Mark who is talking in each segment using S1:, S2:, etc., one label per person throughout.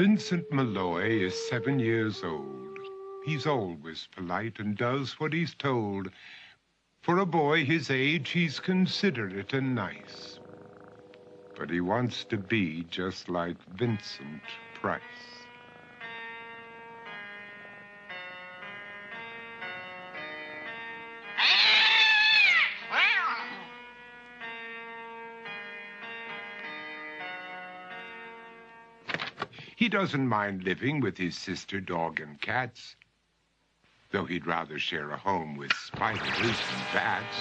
S1: Vincent Malloy is 7 years old. He's always polite and does what he's told. For a boy his age, he's considerate and nice. But he wants to be just like Vincent Price. He doesn't mind living with his sister, dog, and cats, though he'd rather share a home with spiders and bats.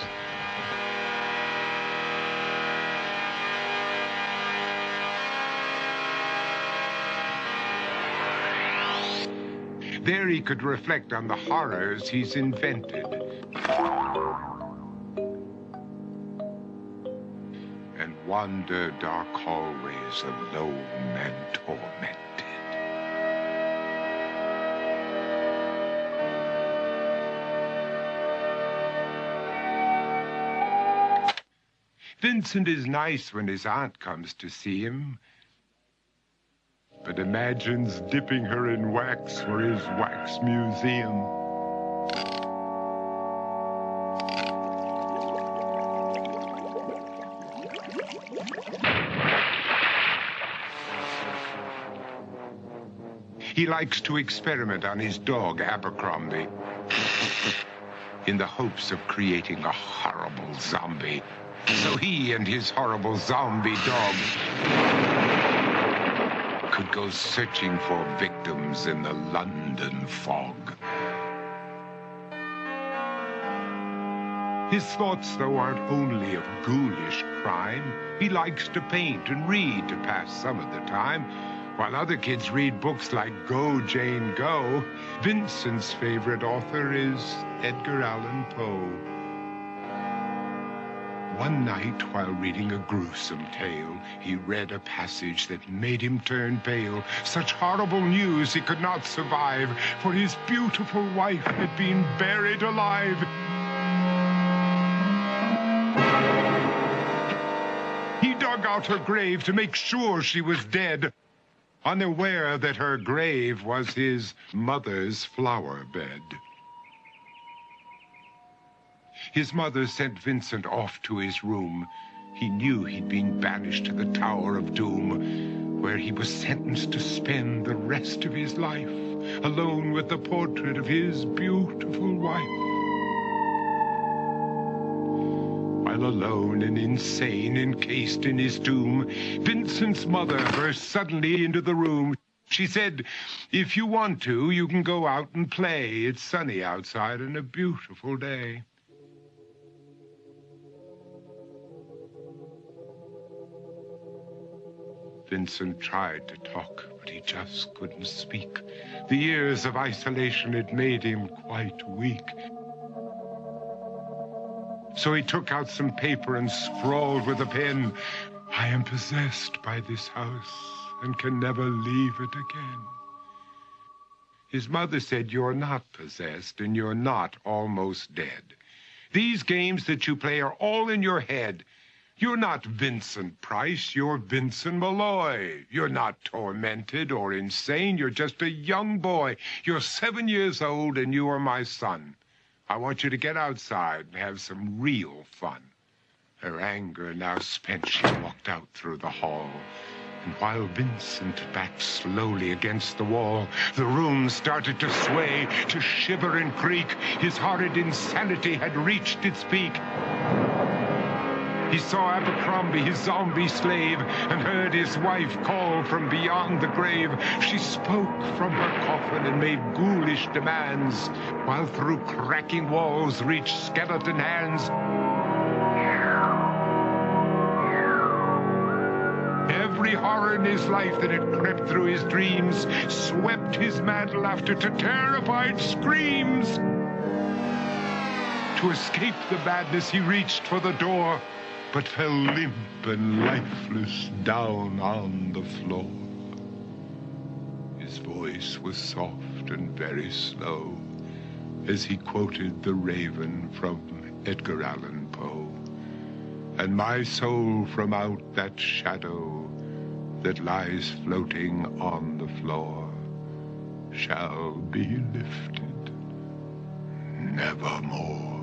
S1: There he could reflect on the horrors he's invented. And wander dark hallways alone and tormented. Vincent is nice when his aunt comes to see him, but imagines dipping her in wax for his wax museum. He likes to experiment on his dog, Abercrombie, in the hopes of creating a horrible zombie, so he and his horrible zombie dog could go searching for victims in the London fog. His thoughts, though, aren't only of ghoulish crime. He likes to paint and read to pass some of the time. While other kids read books like Go, Jane, Go, Vincent's favorite author is Edgar Allan Poe. One night, while reading a gruesome tale, he read a passage that made him turn pale. Such horrible news he could not survive, for his beautiful wife had been buried alive. He dug out her grave to make sure she was dead, unaware that her grave was his mother's flower bed. His mother sent Vincent off to his room. He knew he'd been banished to the Tower of Doom, where he was sentenced to spend the rest of his life alone with the portrait of his beautiful wife. While alone and insane, encased in his tomb, Vincent's mother burst suddenly into the room. She said, "If you want to, you can go out and play. It's sunny outside and a beautiful day." Vincent tried to talk, but he just couldn't speak. The years of isolation had made him quite weak. So he took out some paper and scrawled with a pen, "I am possessed by this house and can never leave it again." His mother said, "You're not possessed and you're not almost dead. These games that you play are all in your head. You're not Vincent Price, you're Vincent Malloy. You're not tormented or insane, you're just a young boy. You're 7 years old and you are my son. I want you to get outside and have some real fun." Her anger now spent, she walked out through the hall. And while Vincent backed slowly against the wall, the room started to sway, to shiver and creak. His horrid insanity had reached its peak. He saw Abercrombie, his zombie slave, and heard his wife call from beyond the grave. She spoke from her coffin and made ghoulish demands, while through cracking walls reached skeleton hands. Every horror in his life that had crept through his dreams swept his mad laughter to terrified screams. To escape the madness, he reached for the door, but fell limp and lifeless down on the floor. His voice was soft and very slow as he quoted The Raven from Edgar Allan Poe. "And my soul from out that shadow that lies floating on the floor shall be lifted nevermore.